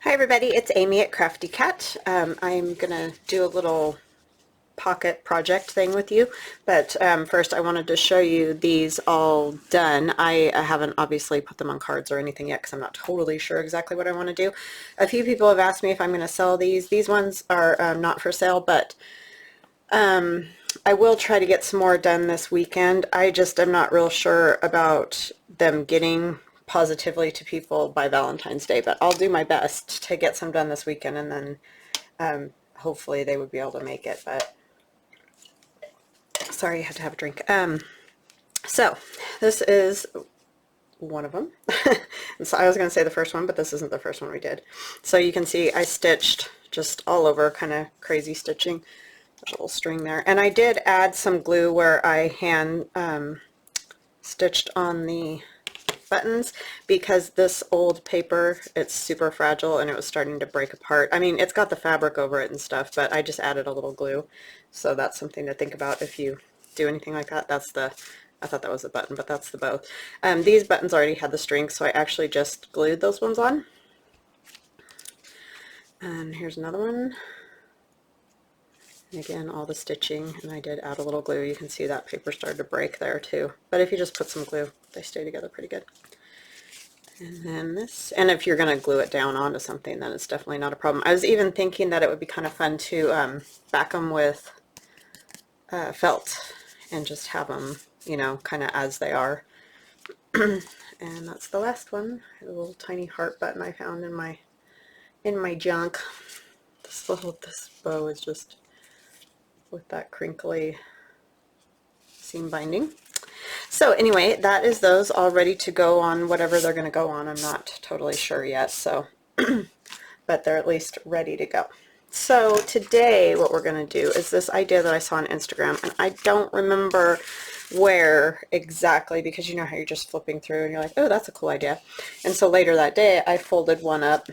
Hi everybody, it's Amy at Crafty Cat. I'm gonna do a little pocket project thing with you, but first I wanted to show you these all done. I haven't obviously put them on cards or anything yet because I'm not totally sure exactly what I want to do. A few people have asked me if I'm going to sell these. These ones are not for sale, but I will try to get some more done this weekend. I just am not real sure about them getting positively to people by Valentine's Day, but I'll do my best to get some done this weekend, and then hopefully they would be able to make it. But sorry, I had to have a drink. So this is one of them. So I was going to say the first one, but this isn't the first one we did. So you can see I stitched just all over, kind of crazy stitching. There's a little string there, and I did add some glue where I hand stitched on the buttons because this old paper, it's super fragile and it was starting to break apart. I mean, it's got the fabric over it and stuff, but I just added a little glue. So that's something to think about if you do anything like that. That's the, I thought that was the button, but that's the bow. These buttons already had the string, so I actually just glued those ones on. And here's another one. And again, all the stitching, and I did add a little glue. You can see that paper started to break there too. But if you just put some glue, they stay together pretty good. And then this, and if you're going to glue it down onto something, then it's definitely not a problem. I was even thinking that it would be kind of fun to back them with felt and just have them, you know, kind of as they are. And that's the last one, a little tiny heart button I found in my junk. This bow is just with that crinkly seam binding. So anyway, that is those all ready to go on whatever they're going to go on. I'm not totally sure yet, so but they're at least ready to go. So today what we're going to do is this idea that I saw on Instagram, and I don't remember where exactly, because you know how you're just flipping through and you're like, oh, that's a cool idea. And so later that day I folded one up,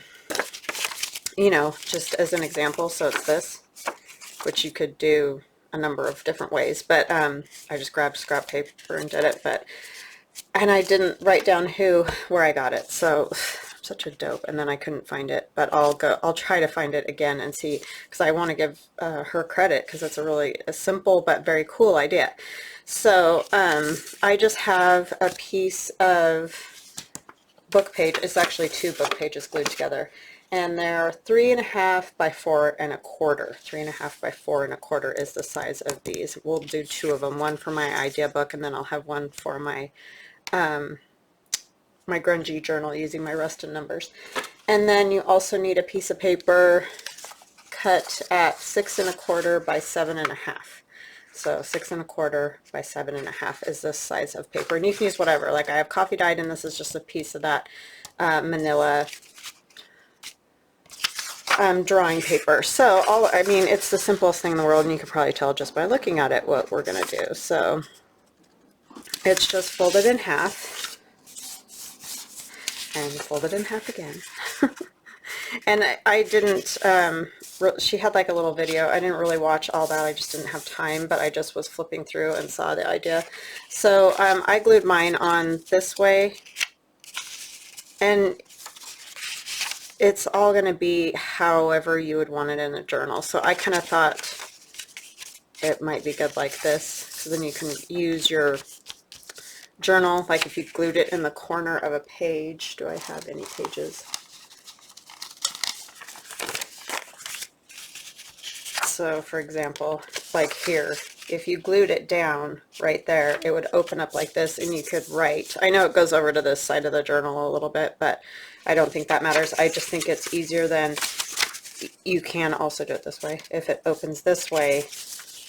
you know, just as an example. So it's this, which you could do a number of different ways, but I just grabbed scrap paper and did it, and I didn't write down where I got it, so I'm such a dope, and then I couldn't find it, but I'll try to find it again and see, because I want to give her credit, because it's a simple but very cool idea. So I just have a piece of book page. It's actually two book pages glued together, and they're 3.5 by 4 1/4. 3.5 by 4 1/4 is the size of these. We'll do two of them, one for my idea book, and then I'll have one for my my grungy journal using my rusted numbers. And then you also need a piece of paper cut at 6 1/4 by 7 1/2. So 6 1/4 by 7 1/2 is this size of paper, and you can use whatever. Like I have coffee dyed, and this is just a piece of that Manila drawing paper. So I mean, it's the simplest thing in the world, and you can probably tell just by looking at it what we're going to do. So it's just folded in half and folded in half again. And I didn't, she had like a little video. I didn't really watch all that. I just didn't have time, but I just was flipping through and saw the idea. So I glued mine on this way, and it's all going to be however you would want it in a journal. So I kind of thought it might be good like this, because then you can use your journal, like if you glued it in the corner of a page. Do I have any pages? So for example, like here, if you glued it down right there, it would open up like this, and you could write. I know it goes over to this side of the journal a little bit, but I don't think that matters. I just think it's easier than, you can also do it this way. If it opens this way,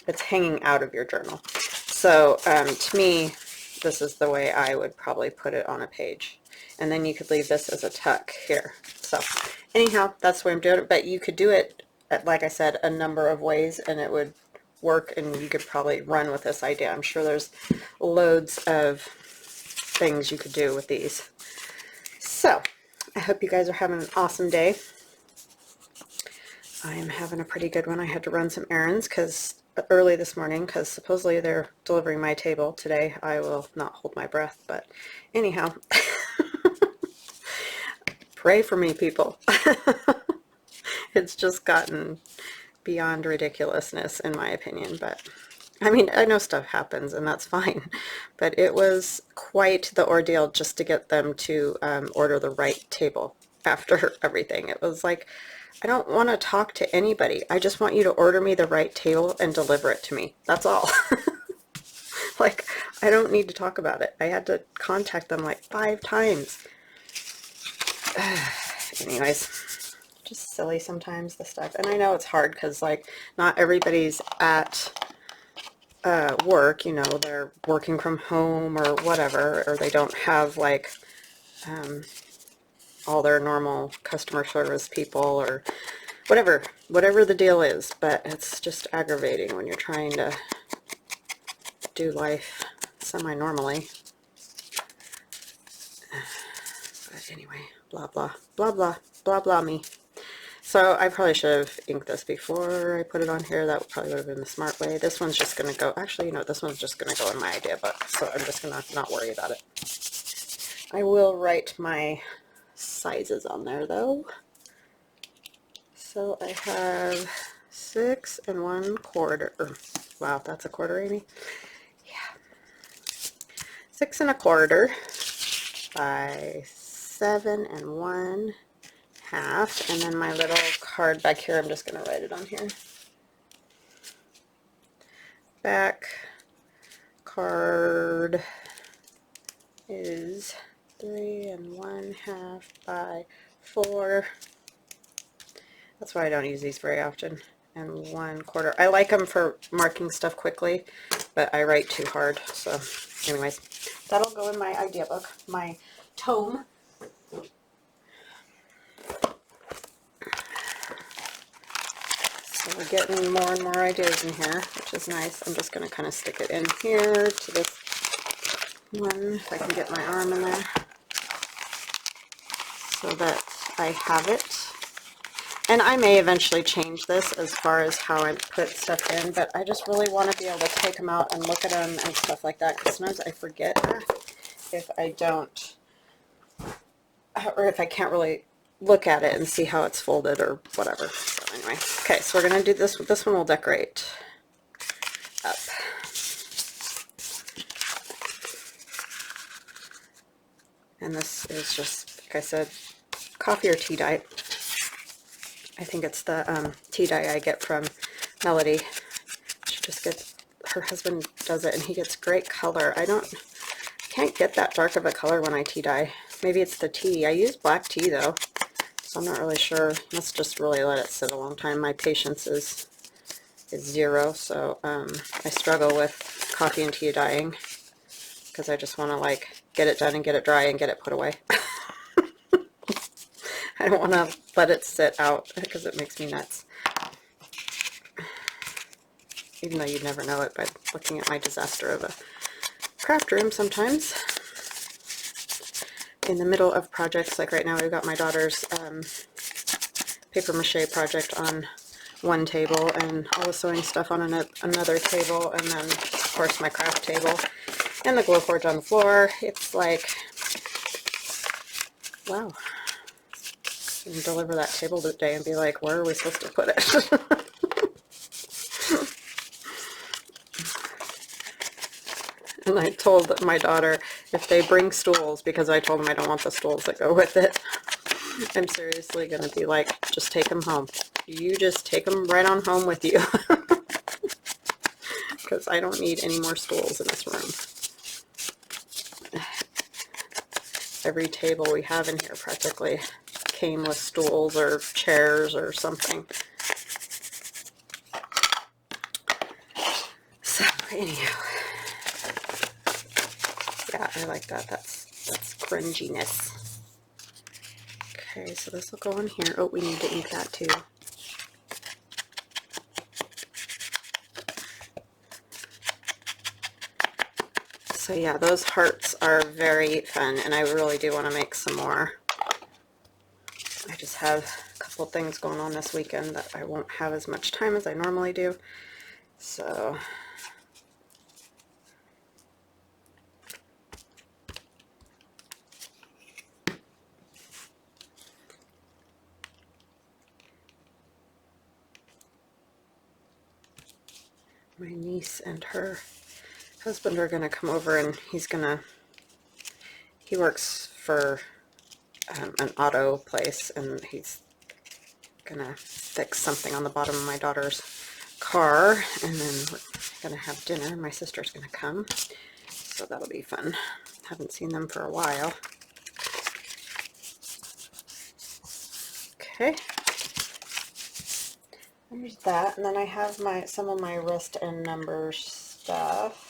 it's hanging out of your journal. So to me, this is the way I would probably put it on a page. And then you could leave this as a tuck here. So anyhow, that's the way I'm doing it, but you could do it, like I said, a number of ways, and it would work, and you could probably run with this idea. I'm sure there's loads of things you could do with these. So I hope you guys are having an awesome day. I am having a pretty good one. I had to run some errands early this morning, because supposedly they're delivering my table today. I will not hold my breath, but anyhow. Pray for me, people. It's just gotten beyond ridiculousness, in my opinion, but I mean, I know stuff happens and that's fine, but it was quite the ordeal just to get them to order the right table after everything. It was like, I don't want to talk to anybody. I just want you to order me the right table and deliver it to me. That's all. Like, I don't need to talk about it. I had to contact them like 5 times. Anyways, just silly sometimes, the stuff. And I know it's hard because, like, not everybody's at work, you know, they're working from home or whatever, or they don't have, like, all their normal customer service people or whatever the deal is. But it's just aggravating when you're trying to do life semi-normally. But anyway, blah, blah, blah, blah, blah, blah me. So I probably should have inked this before I put it on here. That probably would have been the smart way. This one's just going to go, actually, you know, this one's just going to go in my idea book. So I'm just going to not worry about it. I will write my sizes on there though. So I have 6 1/4. Wow, that's a quarter, Amy. 6 1/4 by 7 1/2, and then my little card back here, I'm just going to write it on here. Back card is 3 1/2 by 4. That's why I don't use these very often. And 1/4. I like them for marking stuff quickly, but I write too hard. So anyways, that'll go in my idea book, my tome. So we're getting more and more ideas in here, which is nice. I'm just going to kind of stick it in here to this one, if I can get my arm in there, so that I have it. And I may eventually change this as far as how I put stuff in, but I just really want to be able to take them out and look at them and stuff like that, because sometimes I forget if I don't, or if I can't really look at it and see how it's folded or whatever. So anyway, okay, so we're going to do this. This one will decorate up. And this is just, like I said, coffee or tea dye. I think it's the tea dye I get from Melody. She just gets, her husband does it and he gets great color. I can't get that dark of a color when I tea dye. Maybe it's the tea. I use black tea though, so I'm not really sure. Let's just really let it sit a long time. My patience is 0, so I struggle with coffee and tea dyeing because I just want to like get it done and get it dry and get it put away. I don't want to let it sit out because it makes me nuts. Even though you'd never know it by looking at my disaster of a craft room sometimes. In the middle of projects, like right now we've got my daughter's paper mache project on one table and all the sewing stuff on another table, and then of course my craft table and the Glowforge on the floor. It's like, wow. And deliver that table today and be like, where are we supposed to put it? And I told my daughter, if they bring stools, because I told them I don't want the stools that go with it, I'm seriously going to be like, just take them home. You just take them right on home with you. Because I don't need any more stools in this room. Every table we have in here practically came with stools or chairs or something. So anyhow, yeah, I like that. That's grunginess. Okay, so this will go in here. Oh, we need to ink that too. So yeah, those hearts are very fun, and I really do want to make some more. I just have a couple things going on this weekend that I won't have as much time as I normally do. So My niece and her husband are gonna come over, and he works for an auto place, and he's gonna fix something on the bottom of my daughter's car, and then we're gonna have dinner. My sister's gonna come, so that'll be fun. Haven't seen them for a while. Okay, there's that, and then I have some of my wrist and numbers stuff.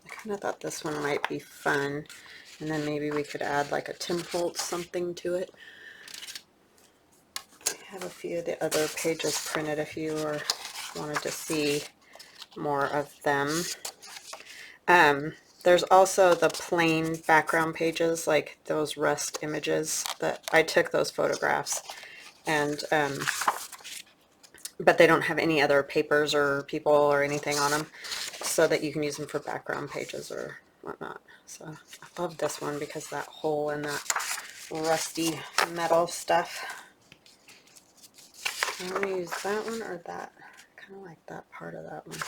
I kind of thought this one might be fun, and then maybe we could add like a Tim Holtz something to it. I have a few of the other pages printed if you wanted to see more of them. There's also the plain background pages, like those rest images that I took those photographs, and but they don't have any other papers or people or anything on them, so that you can use them for background pages or whatnot. So I love this one because that hole in that rusty metal stuff. I want to use that one or that. I kind of like that part of that one.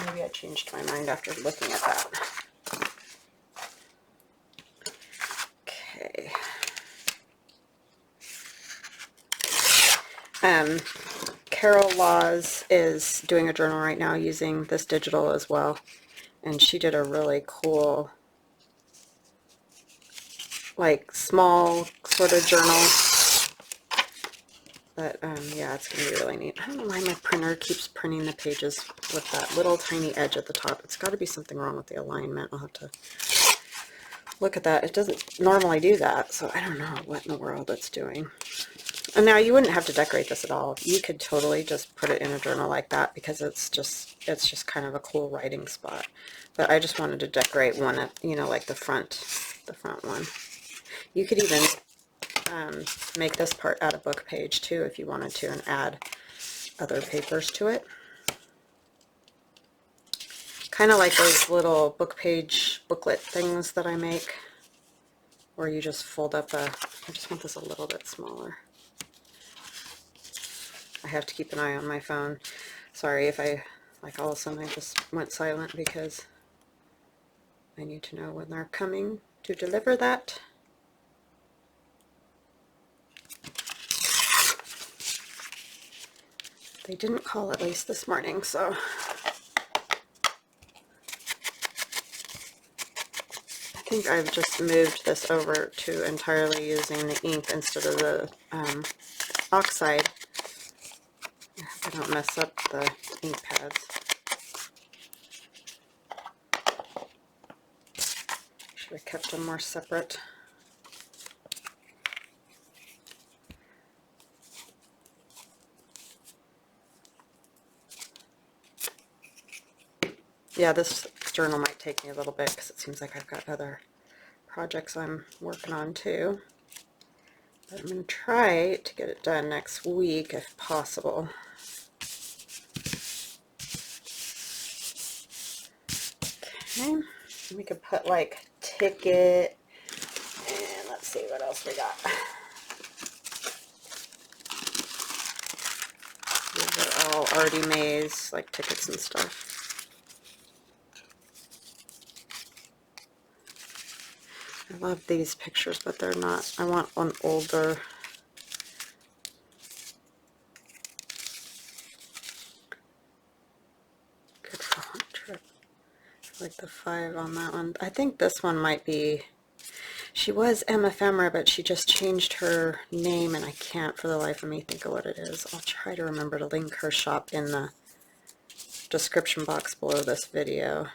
Maybe I changed my mind after looking at that. Okay. Carol Laws is doing a journal right now using this digital as well, and she did a really cool, like, small sort of journal. But yeah, it's gonna be really neat. I don't know why my printer keeps printing the pages with that little tiny edge at the top. It's got to be something wrong with the alignment. I'll have to look at that. It doesn't normally do that, so I don't know what in the world it's doing. And now you wouldn't have to decorate this at all. You could totally just put it in a journal like that, because it's just kind of a cool writing spot. But I just wanted to decorate one at, you know, like the front one. You could even make this part add a book page too if you wanted to, and add other papers to it. Kind of like those little book page booklet things that I make, where you just fold up I just want this a little bit smaller. I have to keep an eye on my phone. Sorry if all of a sudden I just went silent, because I need to know when they're coming to deliver that. They didn't call at least this morning, so I think I've just moved this over to entirely using the ink instead of the oxide. I hope I don't mess up the ink pads. Should have kept them more separate. Yeah, this journal might take me a little bit, because it seems like I've got other projects I'm working on too. But I'm going to try to get it done next week if possible. Okay, we could put like ticket, and let's see what else we got. These are all already made, like tickets and stuff. I love these pictures, but they're not. I want one older. Good font trip. I like the 5 on that one. I think this one might be. She was ephemera, but she just changed her name, and I can't for the life of me think of what it is. I'll try to remember to link her shop in the description box below this video.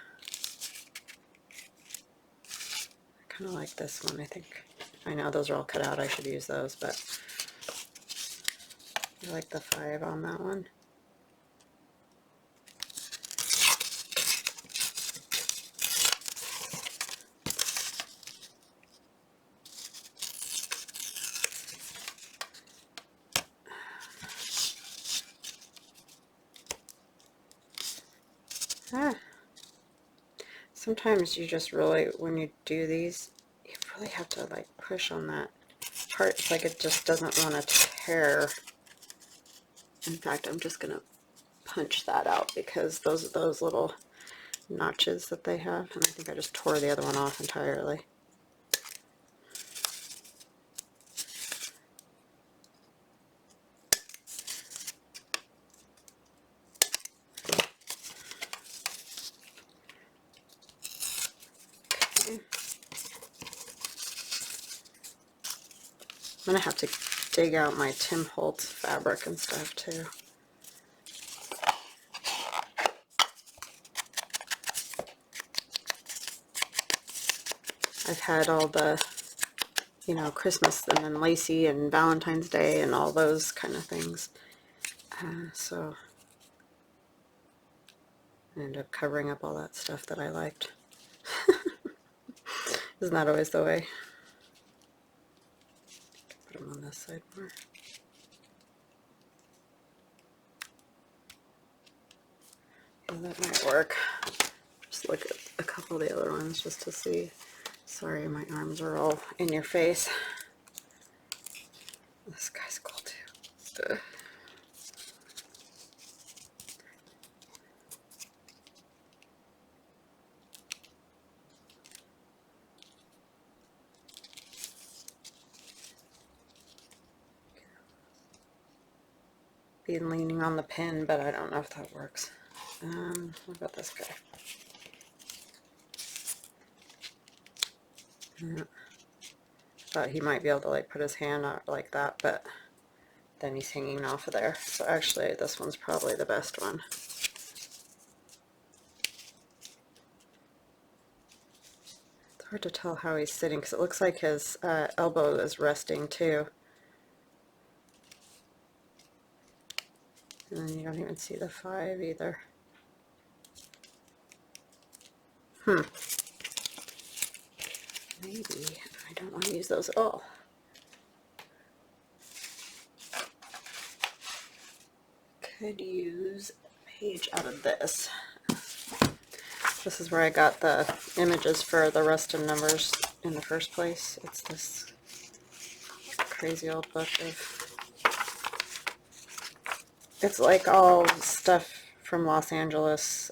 I kind of like this one. I think, I know those are all cut out. I should use those, but I like the 5 on that one. Sometimes you just really, when you do these, you really have to like push on that part. It's like it just doesn't want to tear. In fact, I'm just going to punch that out because those little notches that they have, and I think I just tore the other one off entirely. Okay. I'm gonna have to dig out my Tim Holtz fabric and stuff too. I've had all the, you know, Christmas and then Lacey and Valentine's Day and all those kind of things. So I ended up covering up all that stuff that I liked. Isn't that always the way? Put them on this side more. Yeah, that might work. Just look at a couple of the other ones just to see. Sorry, my arms are all in your face. This guy's cool too. Ugh. Been leaning on the pen, but I don't know if that works. What about this guy? Thought he might be able to like put his hand out like that, but then he's hanging off of there. So actually this one's probably the best one. It's hard to tell how he's sitting because it looks like his elbow is resting too. And then you don't even see the 5 either. Maybe I don't want to use those at all. Could use a page out of this. This is where I got the images for the Rustin numbers in the first place. It's this crazy old book of, it's like all stuff from Los Angeles.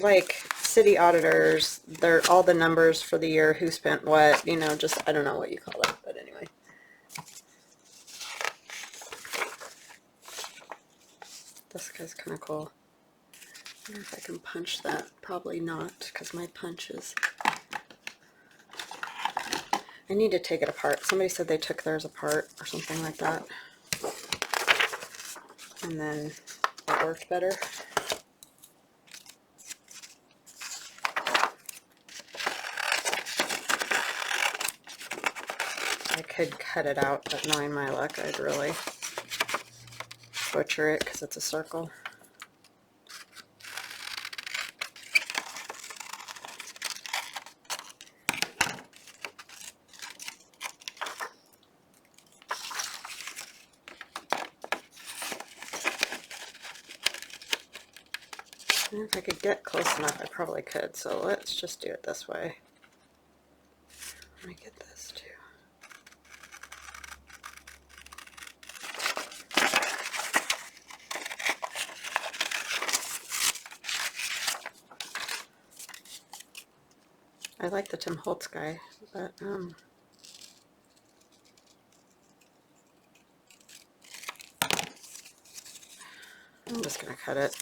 Like city auditors, they're all the numbers for the year, who spent what, you know, just, I don't know what you call it, but anyway. This guy's kind of cool. I wonder if I can punch that. Probably not, because my punch is... I need to take it apart. Somebody said they took theirs apart or something like that. And then it worked better. I could cut it out, but knowing my luck, I'd really butcher it because it's a circle. And if I could get close enough, I probably could. So let's just do it this way. Let me get this too. I like the Tim Holtz guy, but I'm just gonna cut it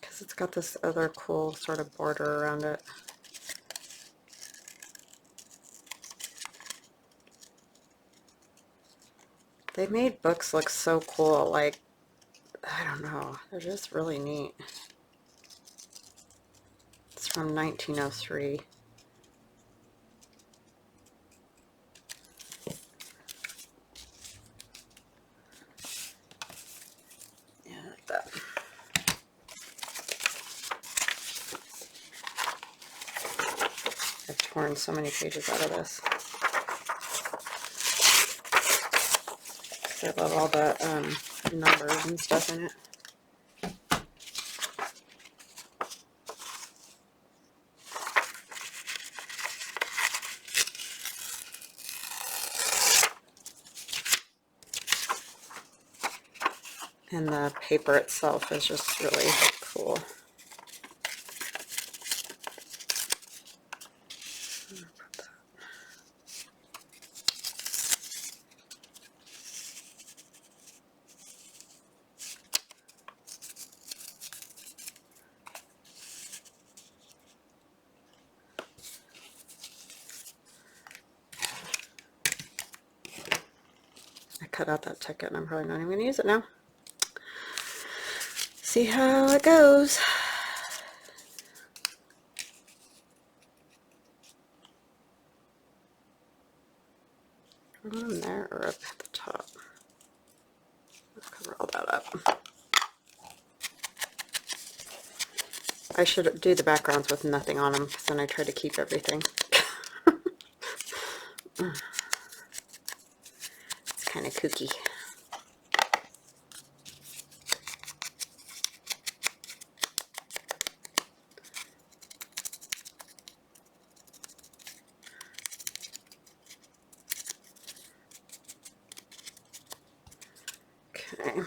because it's got this other cool sort of border around it. They made books look so cool, like, I don't know, they're just really neat. It's from 1903. Yeah, like that. I've torn so many pages out of this. I love all the numbers and stuff in it. And the paper itself is just really cool. I cut out that ticket and I'm probably not even going to use it now. See how it goes. On there or up at the top. Let's cover all that up. I should do the backgrounds with nothing on them because then I try to keep everything. It's kind of kooky. Okay.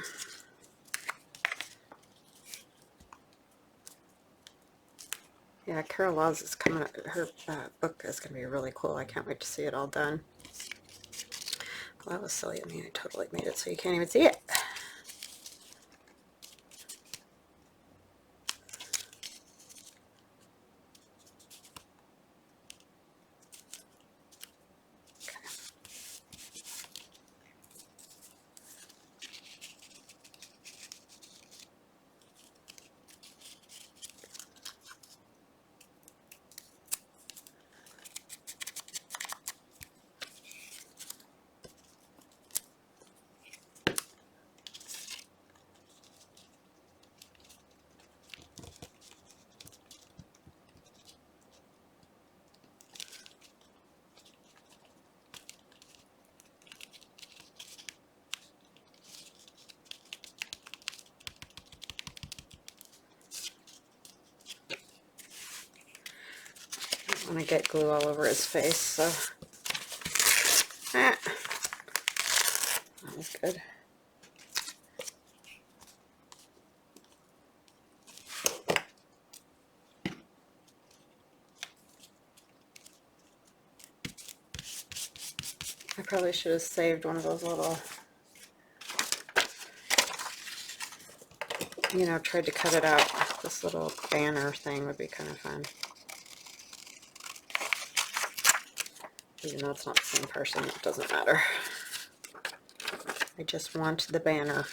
Yeah, Carol Laws is coming up. Her book is going to be really cool. I can't wait to see it all done. Well, that was silly of me. I totally made it so you can't even see it. I want to get glue all over his face, so that was good. I probably should have saved one of those little, you know, tried to cut it out. This little banner thing would be kind of fun. Even though it's not the same person, it doesn't matter. I just want the banner.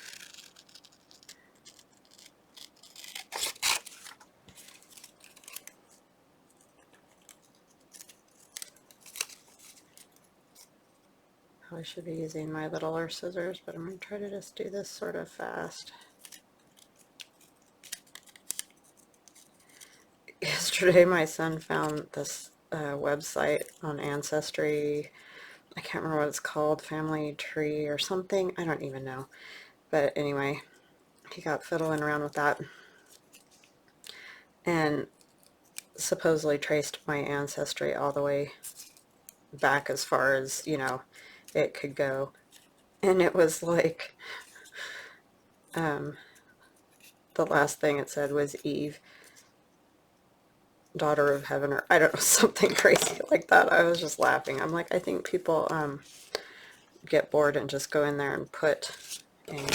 Probably should be using my littler scissors, but I'm going to try to just do this sort of fast. Yesterday my son found this website on Ancestry. I can't remember what it's called, Family Tree or something. I don't even know. But anyway, he got fiddling around with that and supposedly traced my ancestry all the way back as far as, you know, it could go. And it was like, the last thing it said was Eve, daughter of heaven, or I don't know, something crazy like that. I was just laughing. I'm like, I think people get bored and just go in there and put in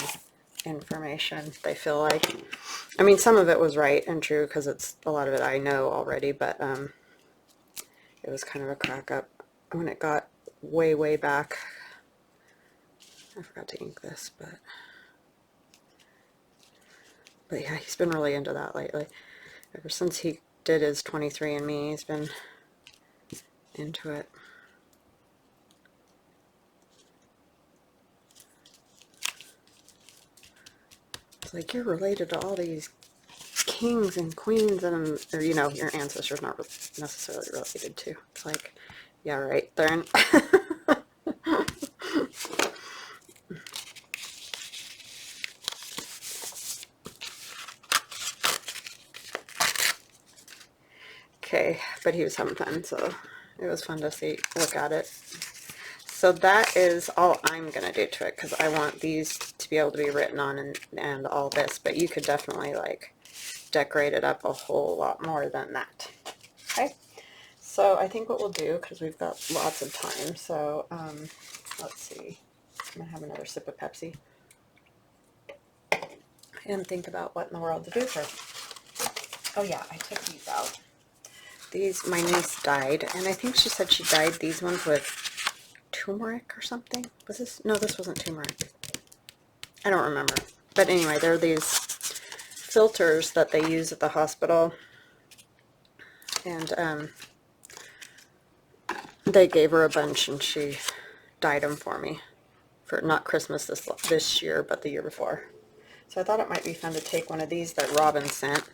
information they feel like. I mean, some of it was right and true because it's a lot of it I know already, but it was kind of a crack up when it got way back. I forgot to ink this, but yeah, he's been really into that lately. Ever since he did his 23andMe, he's been into it. It's like, you're related to all these kings and queens, and or, you know, your ancestors not necessarily related to. It's like, yeah, right, they're in. Okay, but he was having fun, so it was fun to look at it. So that is all I'm going to do to it, because I want these to to be able to be written on and all this, but you could definitely like decorate it up a whole lot more than that. Okay, so I think what we'll do, because we've got lots of time, so let's see, I'm gonna have another sip of Pepsi and think about what in the world to do for. Oh yeah, I took these out. These, my niece dyed, and I think she said she dyed these ones with turmeric or something. Was this? No, this wasn't turmeric. I don't remember. But anyway, they're these filters that they use at the hospital, and they gave her a bunch, and she dyed them for me for not Christmas this year, but the year before. So I thought it might be fun to take one of these that Robin sent,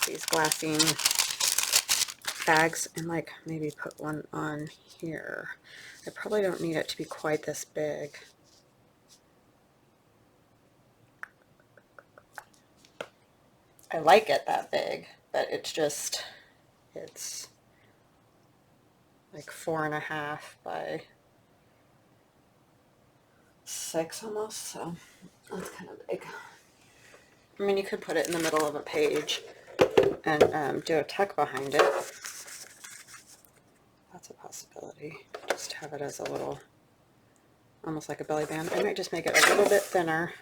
these Glassine bags, and like maybe put one on here. I probably don't need it to be quite this big. I like it that big, but it's just, it's like 4.5 by 6 almost, so that's kind of big. I mean, you could put it in the middle of a page and do a tuck behind it. That's a possibility. Just have it as a little, almost like a belly band. I might just make it a little bit thinner.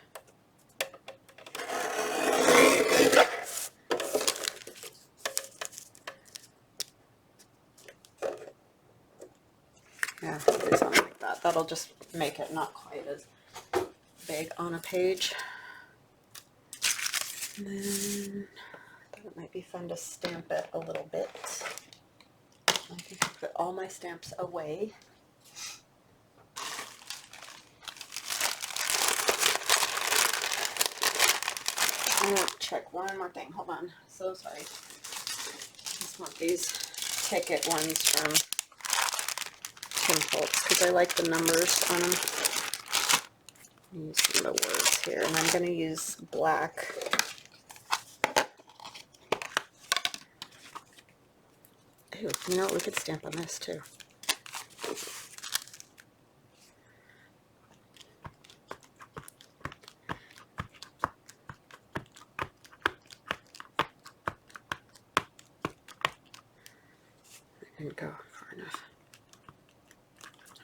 Yeah, do something like that. That'll just make it not quite as big on a page. And then I thought it might be fun to stamp it a little bit. I think I put all my stamps away. I'm going to check one more thing. Hold on. So sorry. I just want these ticket ones from Holtz because I like the numbers on them. Use some of the words here, and I'm going to use black. Ooh, you know what? We could stamp on this too. I didn't go far enough.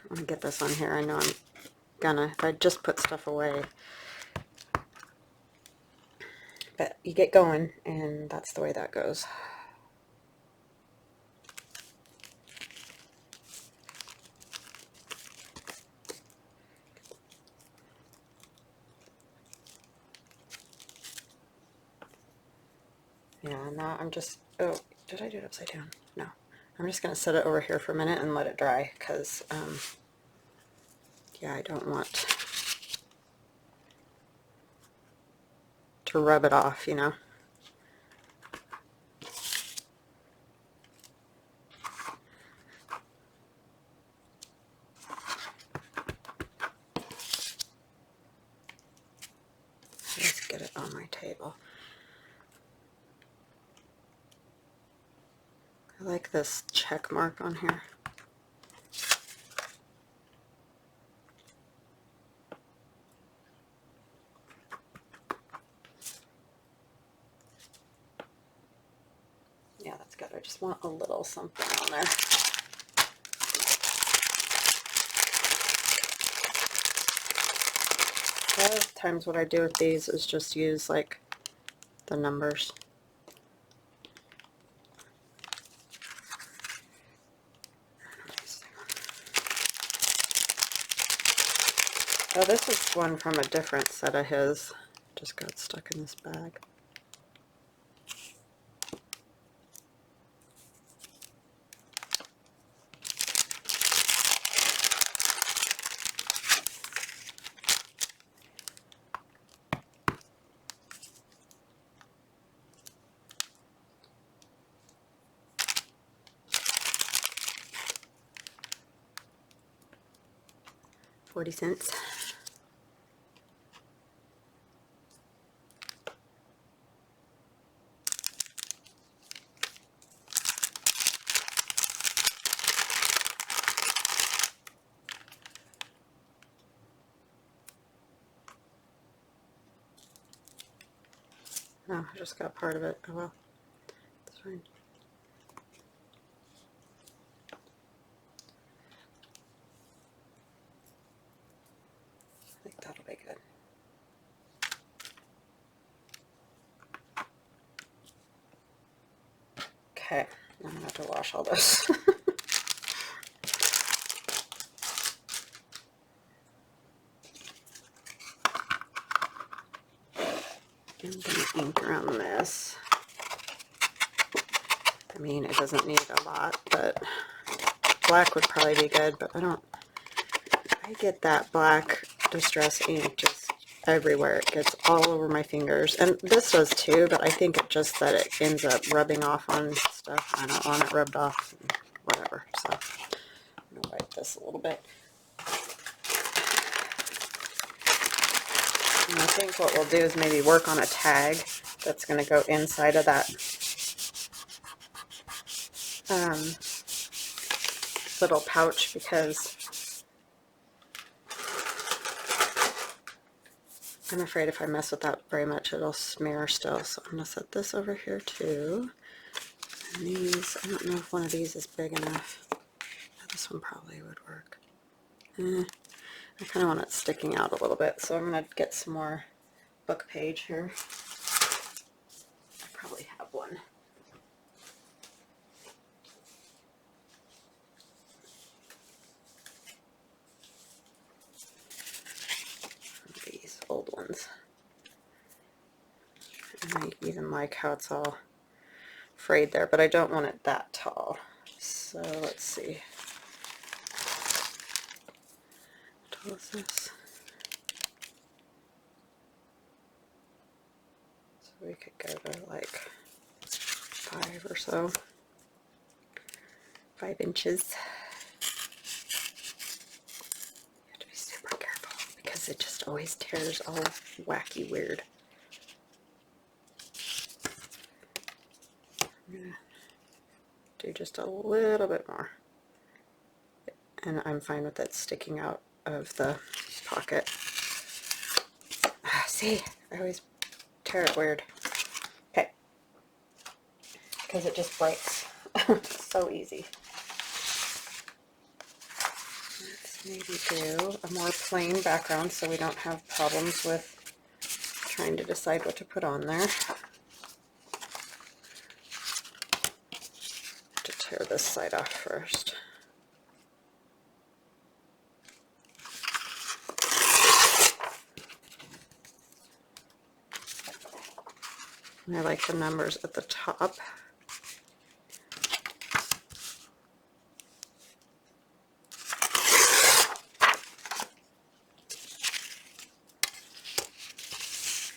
I want to get this on here. I know I'm gonna, if I just put stuff away. But you get going, and that's the way that goes. Yeah, now I'm just, oh, did I do it upside down? No. I'm just going to set it over here for a minute and let it dry, because, yeah, I don't want to rub it off, you know. Let's get it on my table. I like this check mark on here. Yeah, that's good. I just want a little something on there. A lot of times what I do with these is just use like the numbers. Oh, this is one from a different set of his. Just got stuck in this bag. $0.40. Oh, I just got part of it. Oh well, it's fine. I think that'll be good. Okay, I'm gonna have to wash all this. I'm gonna ink around this. I mean, it doesn't need a lot, but black would probably be good, but I get that black distress ink just everywhere. It gets all over my fingers, and this does too, but I think it just that it ends up rubbing off on stuff. I don't want it rubbed off, whatever, so I'm gonna wipe this a little bit. And I think what we'll do is maybe work on a tag that's going to go inside of that little pouch, because I'm afraid if I mess with that very much it'll smear still. So I'm going to set this over here too. And these, I don't know if one of these is big enough. This one probably would work. I kind of want it sticking out a little bit, so I'm going to get some more book page here. I probably have one. These old ones. And I even like how it's all frayed there, but I don't want it that tall. So let's see. How tall is this? So we could go to like 5 or so. 5 inches. You have to be super careful because it just always tears all wacky weird. I'm gonna do just a little bit more. And I'm fine with it sticking out of the pocket. See, I always tear it weird. Okay. Because it just breaks. So easy. Let's maybe do a more plain background so we don't have problems with trying to decide what to put on there. To tear this side off first. And I like the numbers at the top.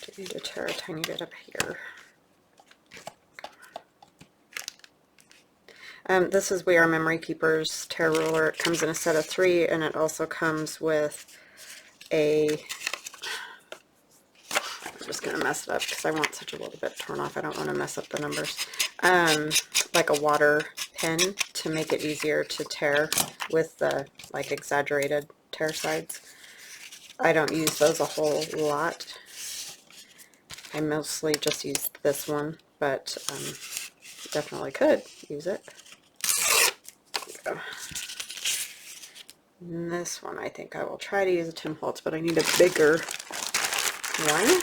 Do need to tear a tiny bit up here. This is We Are Memory Keepers tear ruler. It comes in a set of 3, and it also comes with a, I'm just going to mess it up because I want such a little bit torn off. I don't want to mess up the numbers. Like a water pen to make it easier to tear with the like exaggerated tear sides. I don't use those a whole lot. I mostly just use this one, but definitely could use it. There we go. And this one, I think I will try to use a Tim Holtz, but I need a bigger one.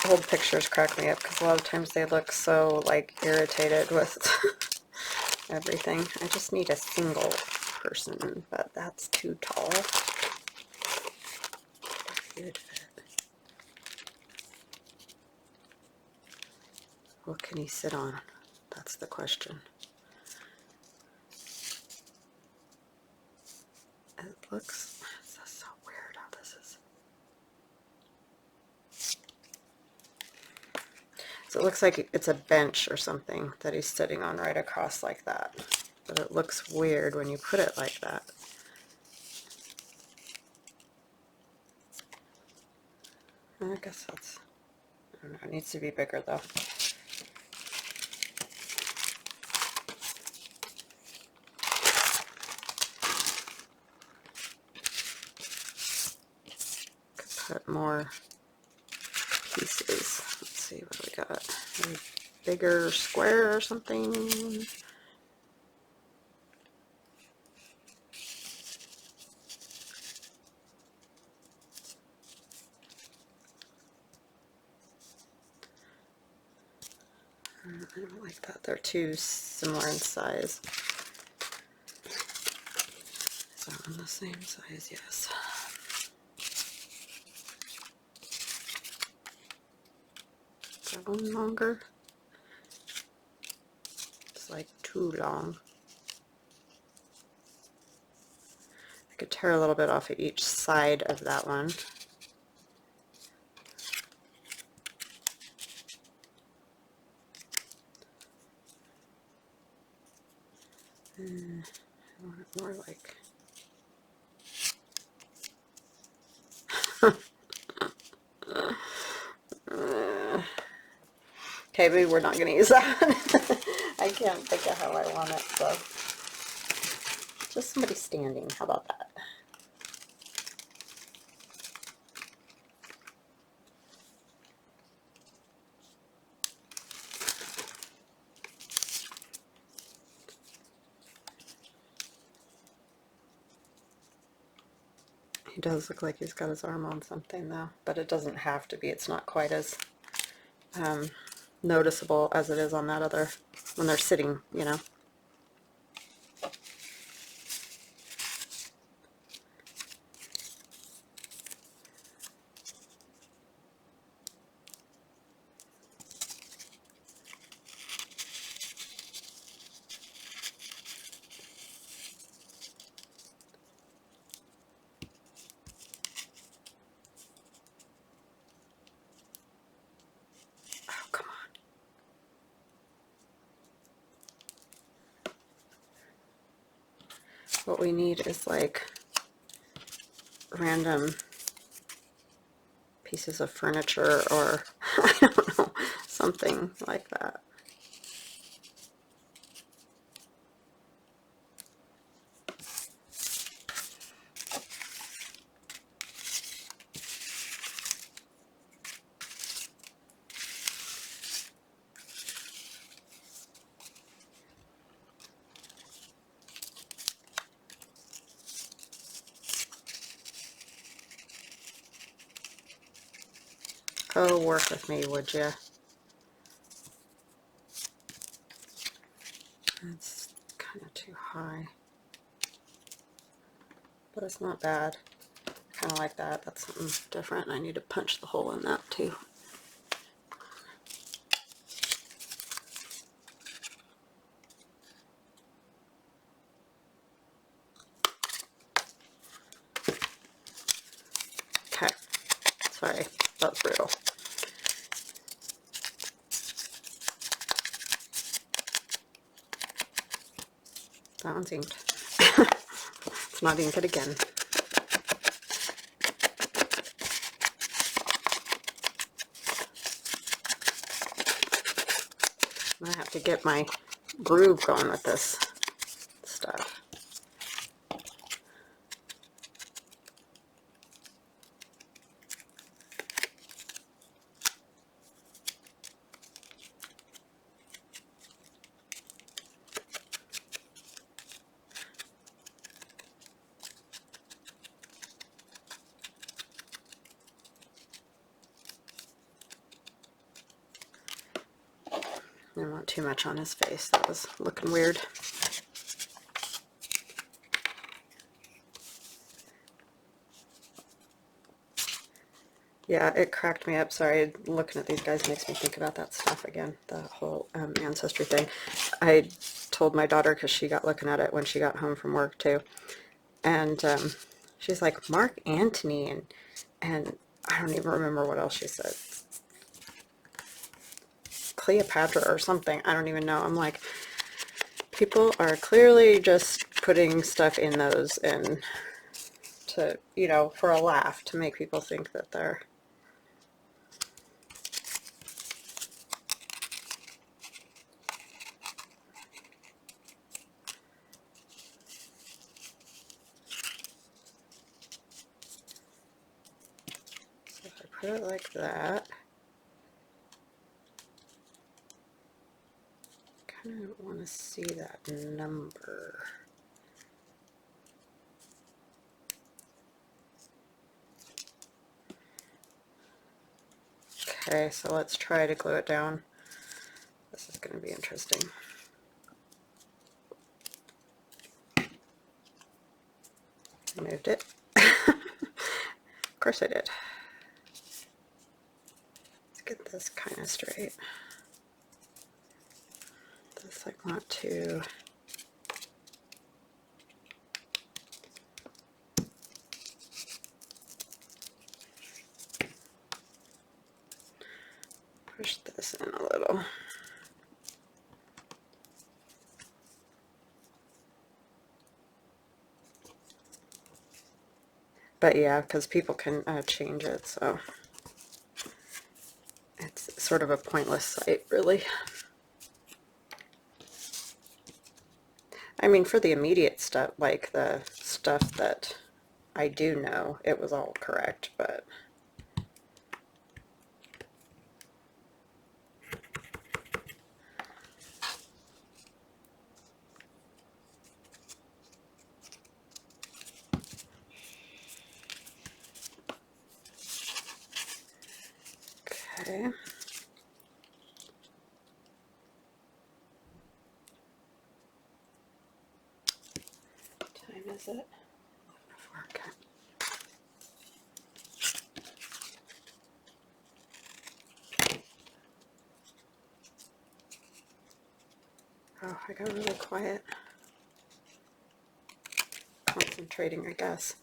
Old pictures crack me up because a lot of times they look so like irritated with everything. I just need a single person, but that's too tall. Good fit. What can he sit on? That's the question. It looks, this is so weird how this is. So it looks like it's a bench or something that he's sitting on right across like that. But it looks weird when you put it like that. I guess that's, I don't know, it needs to be bigger though. Could put more pieces. Let's see what we got. A bigger square or something. I don't like that. They're too similar in size. Is that one the same size? Yes. Is that one longer? It's like too long. I could tear a little bit off of each side of that one. I want it more like okay, maybe we're not going to use that. I can't think of how I want it, so just somebody standing. How about that? He does look like he's got his arm on something though, but it doesn't have to be. It's not quite as noticeable as it is on that other, when they're sitting, you know. Oh, come on. What we need is like random pieces of furniture or I don't know, something like that. Oh, work with me, would you? That's kind of too high, but it's not bad. Kind of like that. That's something different. I need to punch the hole in that too. Okay. Sorry, that's brutal. That one's inked. It's not inked again. I have to get my groove going with this stuff. I don't want too much on his face. That was looking weird. Yeah, it cracked me up. Sorry, looking at these guys makes me think about that stuff again, the whole ancestry thing. I told my daughter, because she got looking at it when she got home from work too, and she's like, Mark Antony, and I don't even remember what else she said. Cleopatra or something. I don't even know. I'm like, people are clearly just putting stuff in those and to, you know, for a laugh, to make people think that they're put it like that. Kind of want to see that number. Okay, so let's try to glue it down. This is going to be interesting. I moved it. Of course I did. Let's get this kind of straight. This I want to push this in a little. But yeah, because people can change it, so it's sort of a pointless site, really. I mean, for the immediate stuff, like the stuff that I do know, it was all correct, but okay. What time is it? 4, okay. Oh, I got really quiet. Concentrating, I guess.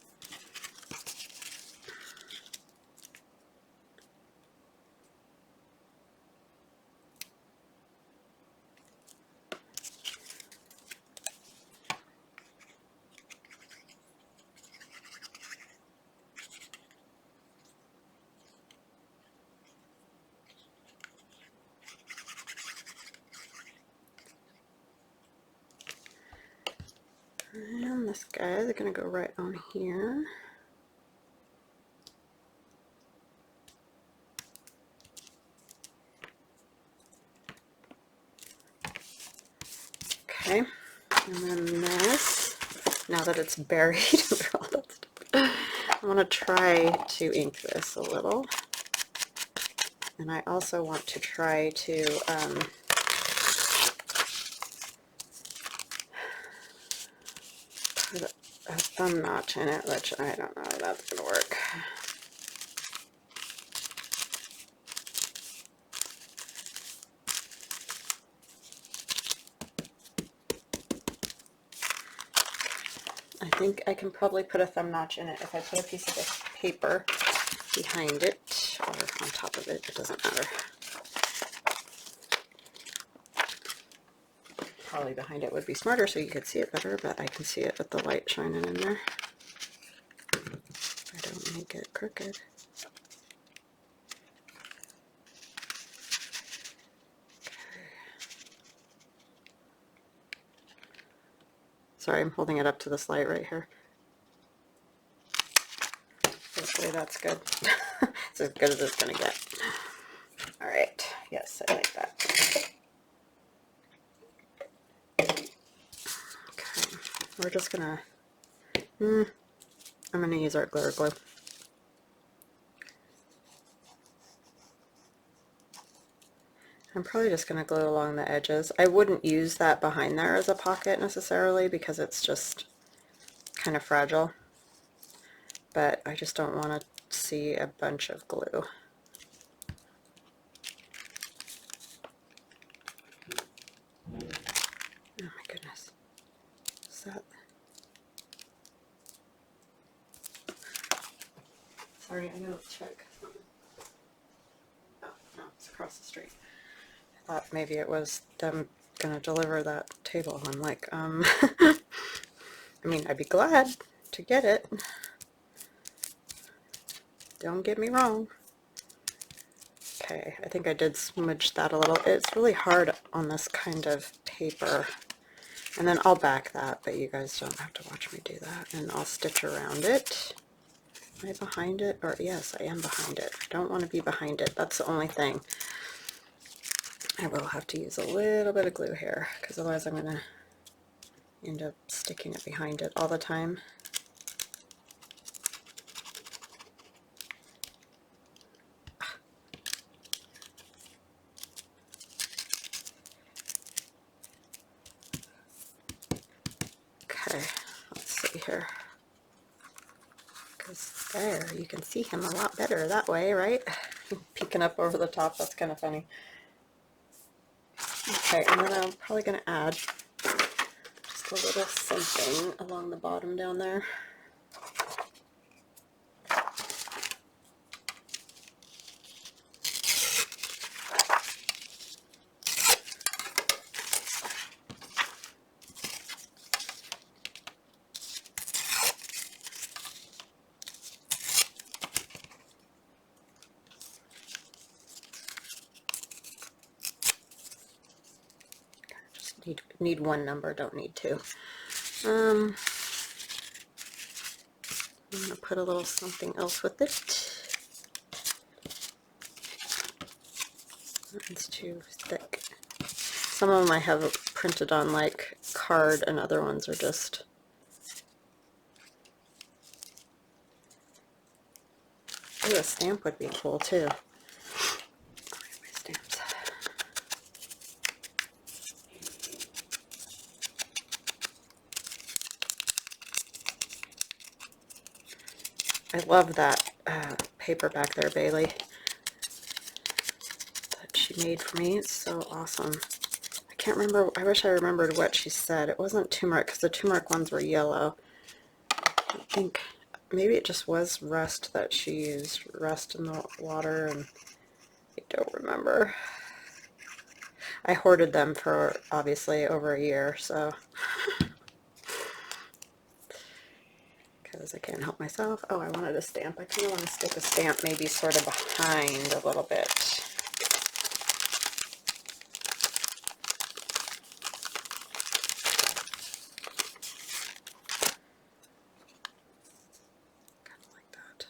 And this guy is going to go right on here. Okay, and then this, now that it's buried under all that stuff, I want to try to ink this a little. And I also want to try to put a thumb notch in it, which I don't know if that's going to work. I think I can probably put a thumb notch in it if I put a piece of paper behind it or on top of it, it doesn't matter. Probably behind it would be smarter so you could see it better, but I can see it with the light shining in there. I don't make it crooked. Sorry, I'm holding it up to this light right here. Hopefully that's good. It's as good as it's going to get. All right. Yes, I like that. Okay. We're just going to... I'm going to use our glitter glue. I'm probably just going to glue along the edges. I wouldn't use that behind there as a pocket necessarily because it's just kind of fragile. But I just don't want to see a bunch of glue. Oh my goodness. Is that... Sorry, I gotta check. Oh, no, it's across the street. I thought maybe it was them gonna deliver that table. I'm like, I mean, I'd be glad to get it. Don't get me wrong. Okay, I think I did smudge that a little. It's really hard on this kind of paper. And then I'll back that, but you guys don't have to watch me do that. And I'll stitch around it. Am I behind it? Or yes, I am behind it. I don't want to be behind it. That's the only thing. I will have to use a little bit of glue here, because otherwise I'm going to end up sticking it behind it all the time. Okay, let's see here. Because there, you can see him a lot better that way, right? Peeking up over the top, that's kind of funny. Okay, and then I'm probably going to add just a little something along the bottom down there. Need one number, don't need two. I'm going to put a little something else with it. It's too thick. Some of them I have printed on like card, and other ones are just ooh, a stamp would be cool too. My stamps. I love that paper back there, Bailey, that she made for me. It's so awesome. I can't remember, I wish I remembered what she said. It wasn't turmeric, because the turmeric ones were yellow. I think maybe it just was rust that she used, rust in the water, and I don't remember. I hoarded them for obviously over a year, so because I can't help myself. Oh, I wanted a stamp. I kind of want to stick a stamp maybe sort of behind a little bit. Kind of like that.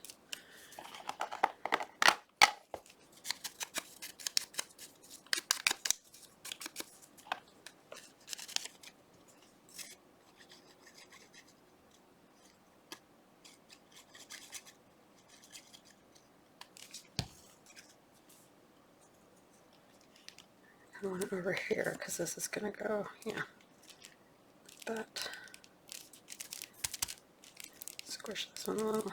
I want it over here because this is going to go, yeah, like that. Squish this one a little.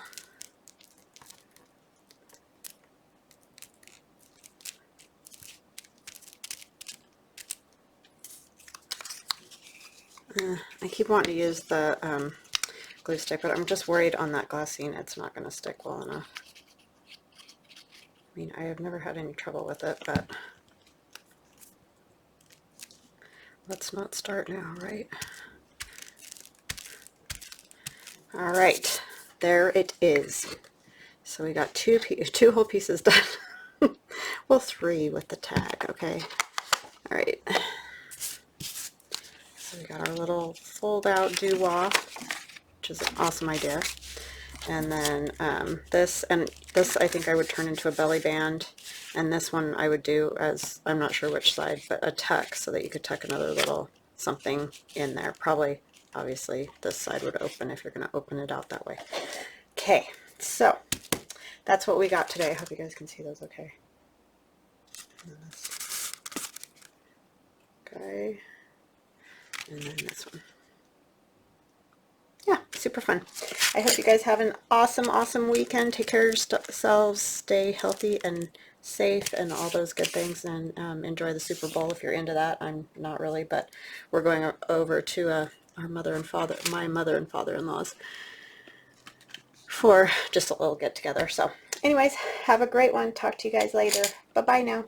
I keep wanting to use the glue stick, but I'm just worried on that glassine it's not going to stick well enough. I mean, I have never had any trouble with it, but let's not start now, right? All right, there it is. So we got two whole pieces done. Well, 3 with the tag, okay. All right. So we got our little fold-out doo-wah, which is an awesome idea. And then this I think I would turn into a belly band, and this one I would do as, I'm not sure which side, but a tuck, so that you could tuck another little something in there. Probably, obviously, this side would open if you're going to open it out that way. Okay, so that's what we got today. I hope you guys can see those okay. Okay, and then this one. Yeah, super fun. I hope you guys have an awesome weekend. Take care of yourselves, stay healthy and safe and all those good things, and enjoy the Super Bowl if you're into that. I'm not really, but we're going over to my mother and father-in-law's for just a little get together. So anyways, have a great one. Talk to you guys later. Bye-bye now.